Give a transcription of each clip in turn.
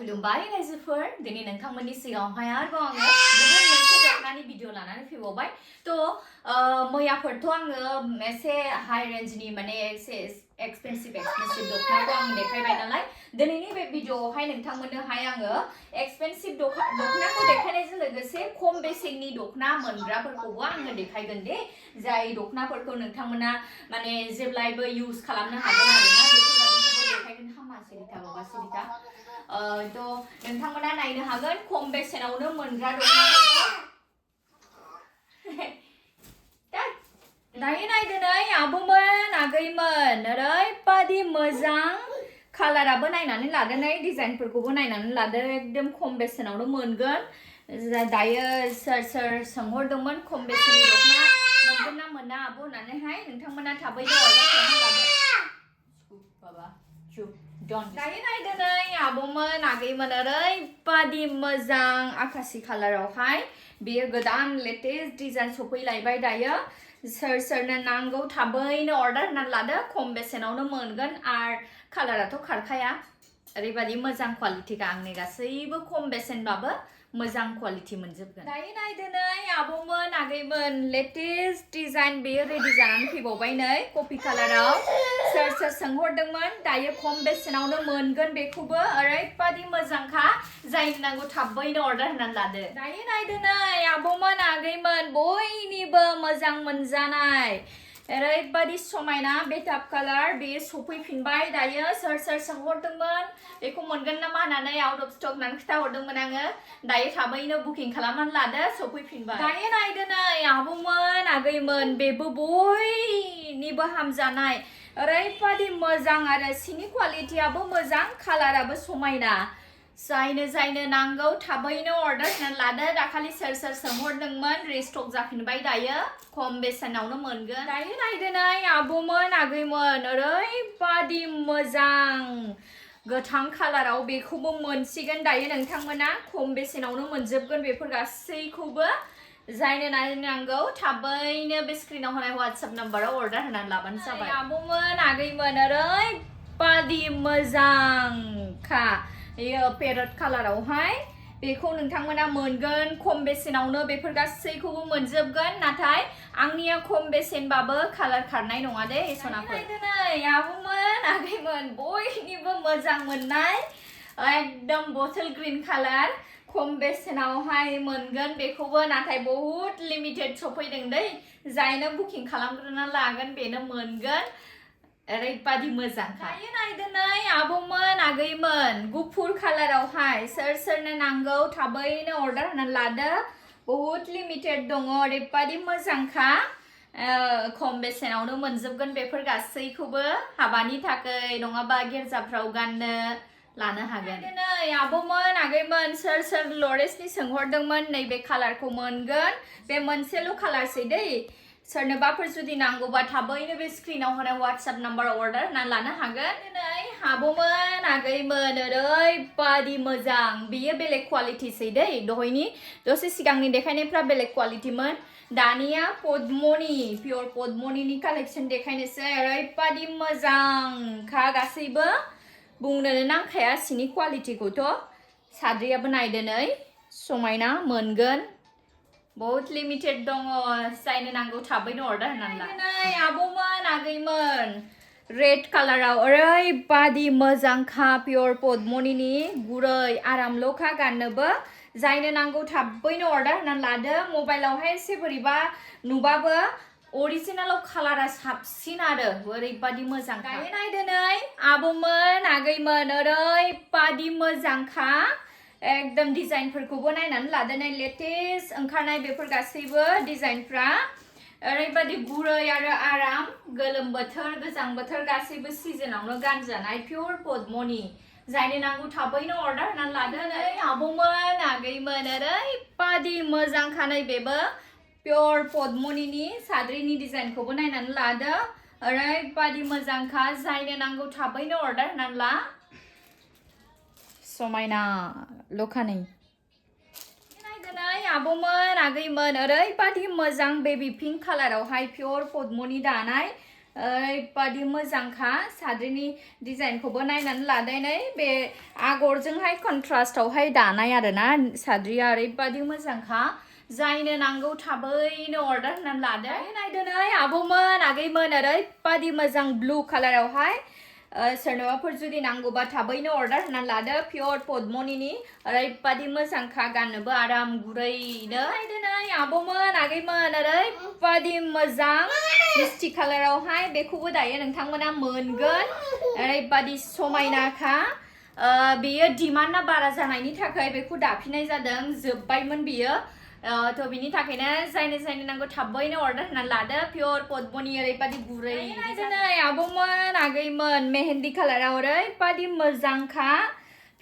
खुलुमबाय राइजवफwr दिनै नोंथांमोननि सिगाङावहाय आरोबाव आङो गुबुन मोनसे दखनानि भिडिअ लानानै फैबावबाय मैयाफोरथ' आङो एसे हाई रेन्जनि माने एसे एक्सपेन्सिव दखनाखौ आं देखायबाय नालाय दिनैनि बे भिडिअआवहाय नोंथांमोननोहाय आङो एक्सपेन्सिव दखनाखौ देखायनायजों लोगोसे खम बेसेननि दखना मोनग्राफोरखौबो आङो देखायगोन दे जाय दखनाफोरखौ नोंथांमोना माने जेब्लायबो इउज खालामनो हागोन आरोना बेफोरबायदिखौबो देखायगोन हामा सिरिथा बाबा सिरिथा नोंथांमोना नायनो हागोन खम बेसेनावनो मोनग्रा दखनाफोरखौ दायो नायदो नै आब'मोन आगैमोन ओरैबादि मोजां कालाराबो नायनानै लादो नै डिजाइनफोरखौबो नायनानै लादो एकदम खम बेसेनावनो मोनगोन दायो सोर सोंहरदोंमोन खम बेसेननि दखना मोनगोन ना मोना आब' होननानैहाय नोंथांमोना थाबैनो अर्डार खालामना लादो बाबा दायो नायदो नै आब'मोन आगैमोन ओरैबादि मोजां आकाशि कालारावहाय बेयो गोदान लेटेस्ट डिजाइन सफैलायबाय दायो सोरनो नांगौ थाबैनो अर्डार होनानै लादो खम बेसेनावनो मोनगोन आरो कालाराथ' खारखाया ओरैबादि मोजां क्वालिटिखा आंनि गासैबो खम बेसेनबाबो मोजां क्वालिटि मोनजोबगोन दायो नायदो नै आब'मोन आगैमोन लेटेस्ट डिजाइन बेयो रेडि जानानै फैबावबाय नै कफि कालाराव सोर सोंहरदोंमोन दायो खम बेसेनावनो मोनगोन बेखौबो ओरैबादि मोजांखा जायनो नांगौ थाबैनो अर्डार होनानै लादो दायो नायदो नै आब'मोन आगैमोन बयनिबो मोजां मोनजानाय ओरैबादि समायना बेटाप कालार बेयो सफैफिनबाय दायो सोर सोंहरदोंमोन बेखौ मोनगोन नामा होननानै आउट अफ स्टक होननानै खिथाहरदोंमोन आङो दायो थाबैनो बुकिं खालामनानै लादो सफैफिनबाय दायो नायदो नै आब'मोन आगैमोन बेबो बयनिबो हामजानाय ओरैबादि मोजां आरो सिनि क्वालिटियाबो मोजां कालाराबो समायना जायनो नांगौ थाबैनो अर्डार होनानै लादो दाखालि सोर सोंहरदोंमोन रिस्टक जाफिनबाय दायो खम बेसेनावनो मोनगोन दायो नायदो नै आब'मोन आगैमोन ओरैबादि मोजां गोथां कालाराव बेखौबो मोनसिगोन दायो नोंथांमोना खम बेसेनावनो मोनजोबगोन बेफोर गासैखौबो जायनो नांगौ थाबैनो बे स्क्रिनाव होनाय WhatsApp नाम्बाराव अर्डार होनानै लाबानो जाबाय आब'मोन आगैमोन ओरैबादि मोजांखा बेयो पेरट कालारावहाय बेखौ नोंथांमोना मोनगोन खम बेसेनावनो बेफोर गासैखौबो मोनजोबगोन नाथाय आंनिया खम बेसेनबाबो कालार खारनाय नङा दे सनाफोर नै आब'मोन आगैमोन बयनिबो मोजां मोननाय एकदम बटल ग्रीन कालार खम बेसेनावहाय मोनगोन बेखौबो नाथाय बहुत लिमिटेड सफैदों दै जायनो बुकिं खालामग्रोना लागोन बेनो मोनगोन ओरैबादि मोजां दायो नायदो नै आब'मोन आगैमोन गुफुर कालारावहाय सोरनो नांगौ थाबैनो अर्डार होनानै लादो बहुत लिमिटेड दङ ओरैबादि मोजांखा खम बेसेनावनो मोनजोबगोन बेफोर गासैखौबो हाबानि थाखाय नङाबा गिर्जाफ्राव गाननो लानो हागोन नै आब'मोन आगैमोन सोर लरेसनि सोंहरदोंमोन नैबे कालारखौ मोनगोन बे मोनसेल' कालारसै दै सोरनोबाफोर जुदि नांगौबा थाबैनो बे स्क्रिनाव होनाय WhatsApp नाम्बाराव अर्डार होनानै लानो हागोन नै आब'मोन आगैमोन ओरैबादि मोजां बेयो बेलेग क्वालिटिसै दै दहायनि दसे सिगांनि देखायनायफ्रा बेलेग क्वालिटिमोन दानिया पद्मनि पियर पद्मनिनि कालेक्सन देखायनोसै ओरैबादि मोजांखा गासैबो बुंनोनो नांखाया सिनि क्वालिटिखौथ' साद्रियाबो नायदो नै समायना मोनगोन बहुत लिमिटेड दङ जायनो नांगौ थाबैनो अर्डार होनानै ला नै आब'मोन आगैमोन रेड कालाराव ओरैबादि मोजांखा पियर पद्मनिनि गुरै आरामल'खा गाननोबो जायनो नांगौ थाबैनो अर्डार होनानै लादो मबाइलावहाय एसे बोरैबा नुबाबो अरिजिनालाव कालारा साबसिन आरो ओरैबादि मोजां दायो नायदो नै आब'मोन आगैमोन ओरैबादि मोजांखा एकदम डिजाइनफोरखौबो नायनानै लादो नै लेटेस्ट ओंखारनाय बेफोर गासैबो डिजाइनफ्रा ओरैबादि गुरै आरो आराम गोलोम बोथोर गोजां बोथोर गासैबो सिजनावनो गानजानाय पियर पद्मनि जायनो नांगौ थाबैनो अर्डार होनानै लादो नै आब'मोन आगैमोन ओरैबादि मोजांखा नै बेबो पियर पद्मनिनि साद्रिनि डिजाइनखौबो नायनानै लादो ओरैबादि मोजांखा जायनो नांगौ थाबैनो अर्डार होनानै ला समायना लखानै नायदो नै आब'मोन आगैमोन ओरैबादि मोजां बेबी पिंक कालारावहाय पियर पद्मनि दानाय ओरैबादि मोजांखा साद्रिनि डिजाइनखौबो नायनानै लादो नै बे आगरजोंहाय कन्ट्रास्टआवहाय दानाय आरोना साद्रिया ओरैबादि मोजांखा जायनो नांगौ थाबैनो अर्डार होनानै लादो नायदो नै आब'मोन आगैमोन ओरैबादि मोजां ब्लु कालारावहाय सोरनोबाफोर जुदि नांगौबा थाबैनो अर्डार होनानै लादो पियर पद्मनिनि ओरैबादि मोजांखा गाननोबो आराम गुरैनो नायदो नै आब'मोन आगैमोन ओरैबादि मोजां मिस्टि कालारावहाय बेखौबो दायो नोंथांमोना मोनगोन ओरैबादि समायनाखा बेयो डिमान्डआ बारा जानायनि थाखाय बेखौ दाफिननाय जादों जोबबायमोन बियो तो बिनि थाखायनो जायनो नांगौ थाबैनो अर्डार होनानै लादो पियर पद्मनि ओरैबादि गुरै नै आब'मोन आगैमोन मेहेन्दी कालाराव ओरैबादि मोजांखा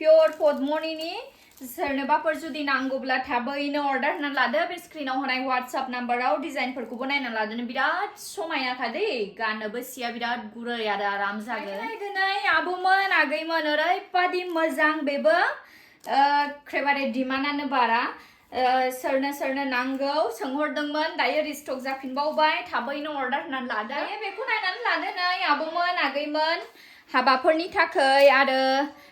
पियर पद्मनिनि सोरनोबाफोर जुदि नांगौब्ला थाबैनो अर्डार होनानै लादो बे स्क्रिनाव होनाय WhatsApp नाम्बाराव डिजाइनफोरखौबो नायनानै लादो बिराद समायनाखा दै गाननोबो सिया बिराद गुरै आरो आराम जागोन नायदो नै आब'मोन आगैमोन ओरैबादि मोजां बेबो एखेबारे डिमान्डआनो बारा सोरनो नांगौ सोंहरदोंमोन दायो रिस्टक जाफिनबावबाय थाबैनो अर्डार होनानै लादो बेखौ नायनानै लादो नै आब'मोन आगैमोन हाबाफोरनि थाखाय आरो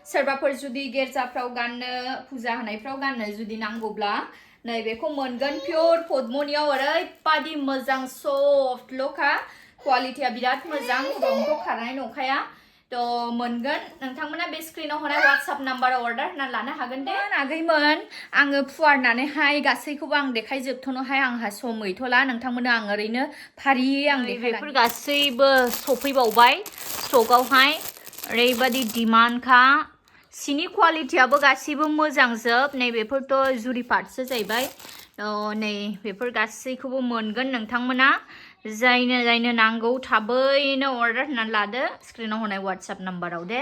सोरबाफोर जुदि गिर्जाफ्राव गाननो फुजा होनायफ्राव गाननो जुदि नांगौब्ला नै बेखौ मोनगोन पियर पद्मनियाव ओरैबादि मोजां सफ्ट ल'खा क्वालिटिया बिराद मोजां रंखौ खारनाय नंखाया तो मोनगोन नोंथांमोना बे स्क्रिनाव होनाय WhatsApp नाम्बाराव अर्डार होनानै लानो हागोन दे आगैमोन आङो फुवारनानैहाय गासैखौबो आं देखायजोबथ'नोहाय आंहा सम गैथ'ला नोंथांमोना आं ओरैनो फारियै आं बेफोर गासैबो सफैबावबाय स्टकआवहाय ओरैबादि डिमान्डखा सिनि क्वालिटियाबो गासैबो मोजांजोब नै बेफोरथ' जुरि पार्टसो जाहैबाय नै बेफोर गासैखौबो मोनगोन नोंथांमोना जायनो नांगौ थाबैनो अर्डार होनानै लादो स्क्रिनाव होनाय WhatsApp नाम्बाराव दे